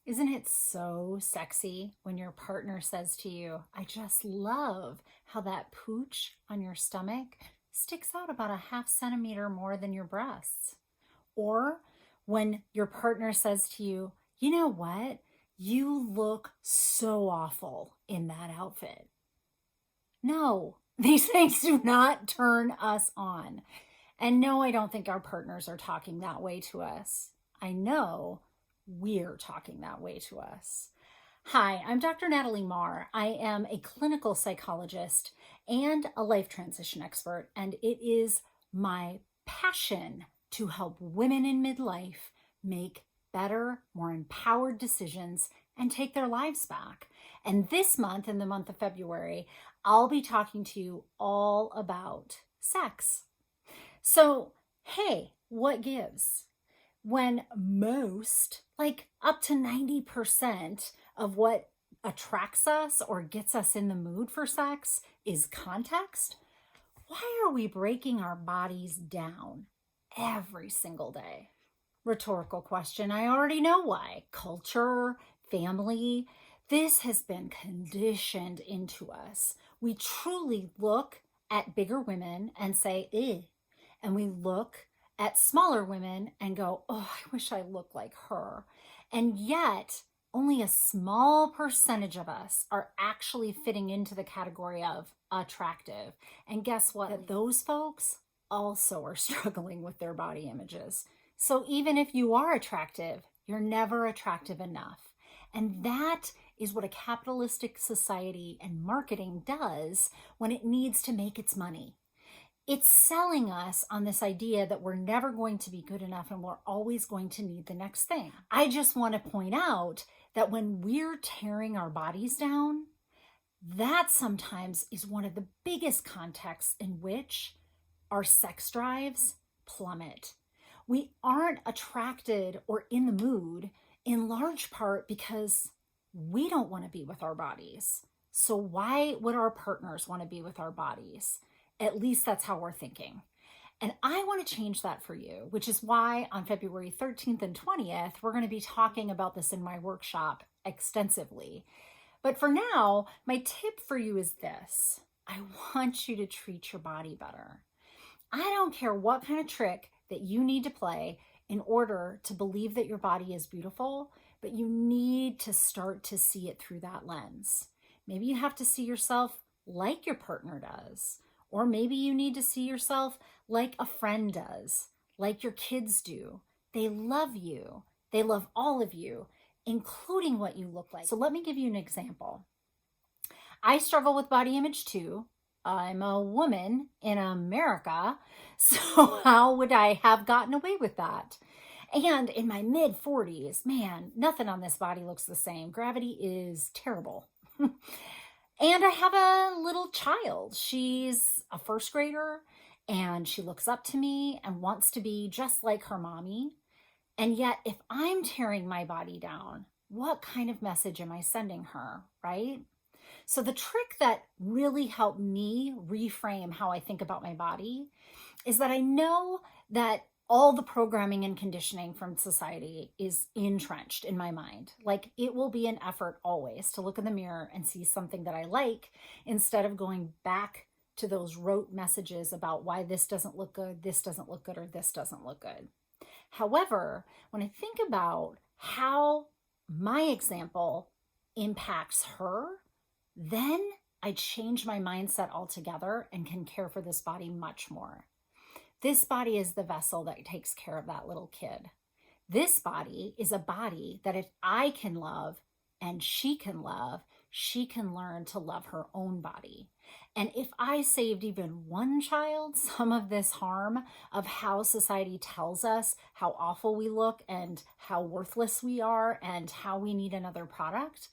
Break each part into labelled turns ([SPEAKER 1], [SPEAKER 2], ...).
[SPEAKER 1] Isn't it so sexy when your partner says to you, I just love how that pooch on your stomach sticks out about a half centimeter more than your breasts? Or when your partner says to you, you know what? You look so awful in that outfit. No, these things do not turn us on. And no, I don't think our partners are talking that way to us. I know we're talking that way to us. Hi, I'm Dr. Natalie Marr. I am a clinical psychologist and a life transition expert, and it is my passion to help women in midlife make better, more empowered decisions and take their lives back. And this month, in the month of February, I'll be talking to you all about sex. So, hey, what gives? When most, like up to 90% of what attracts us or gets us in the mood for sex is context, why are we breaking our bodies down every single day? Rhetorical question. I already know why. Culture, family, this has been conditioned into us. We truly look at bigger women and say, eh. And we look at smaller women and go, oh, I wish I looked like her. And yet, only a small percentage of us are actually fitting into the category of attractive. And guess what? That those folks also are struggling with their body images. So even if you are attractive, you're never attractive enough. And that is what a capitalistic society and marketing does when it needs to make its money. It's selling us on this idea that we're never going to be good enough and we're always going to need the next thing. I just want to point out that when we're tearing our bodies down, that sometimes is one of the biggest contexts in which our sex drives plummet. We aren't attracted or in the mood in large part because we don't want to be with our bodies. So why would our partners want to be with our bodies? At least that's how we're thinking. And I want to change that for you, which is why on February 13th and 20th, we're going to be talking about this in my workshop extensively. But for now, my tip for you is this. I want you to treat your body better. I don't care what kind of trick that you need to play in order to believe that your body is beautiful, but you need to start to see it through that lens. Maybe you have to see yourself like your partner does. Or maybe you need to see yourself like a friend does, like your kids do. They love you. They love all of you, including what you look like. So let me give you an example. I struggle with body image too. I'm a woman in America, so how would I have gotten away with that? And in my mid 40s, man, nothing on this body looks the same. Gravity is terrible. And I have a little child. She's a first grader and she looks up to me and wants to be just like her mommy. And yet, if I'm tearing my body down, what kind of message am I sending her, right? So the trick that really helped me reframe how I think about my body is that I know that all the programming and conditioning from society is entrenched in my mind. Like it will be an effort always to look in the mirror and see something that I like instead of going back to those rote messages about why this doesn't look good, this doesn't look good, or this doesn't look good. However, when I think about how my example impacts her, then I change my mindset altogether and can care for this body much more. This body is the vessel that takes care of that little kid. This body is a body that if I can love and she can love, she can learn to love her own body. And if I saved even one child some of this harm of how society tells us how awful we look and how worthless we are and how we need another product,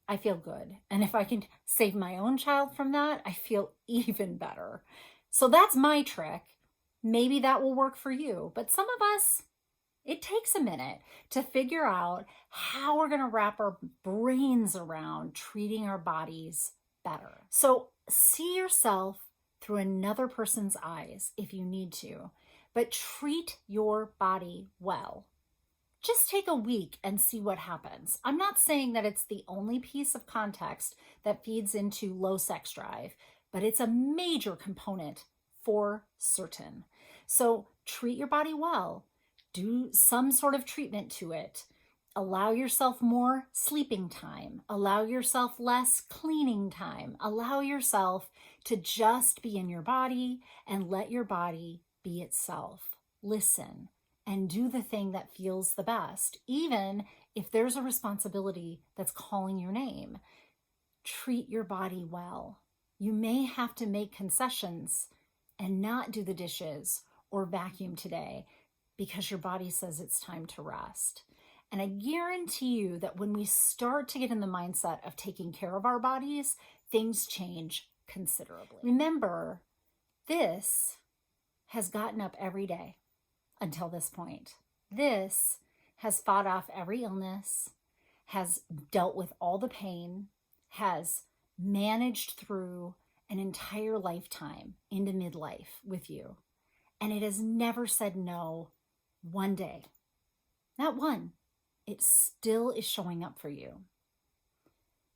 [SPEAKER 1] I feel good. And if I can save my own child from that, I feel even better. So that's my trick. Maybe that will work for you. But some of us, it takes a minute to figure out how we're going to wrap our brains around treating our bodies better. So see yourself through another person's eyes if you need to, but treat your body well. Just take a week and see what happens. I'm not saying that it's the only piece of context that feeds into low sex drive, but it's a major component for certain. So treat your body well, do some sort of treatment to it. Allow yourself more sleeping time. Allow yourself less cleaning time. Allow yourself to just be in your body and let your body be itself. Listen and do the thing that feels the best, even if there's a responsibility that's calling your name. Treat your body well. You may have to make concessions and not do the dishes or vacuum today because your body says it's time to rest. And I guarantee you that when we start to get in the mindset of taking care of our bodies, things change considerably. Remember, this has gotten up every day until this point. This has fought off every illness, has dealt with all the pain, has managed through an entire lifetime into midlife with you. And it has never said no one day. Not one. It still is showing up for you.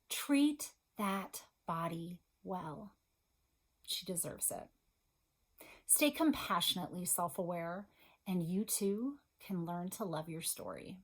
[SPEAKER 1] Treat that body well. She deserves it. Stay compassionately self-aware, and you too can learn to love your story.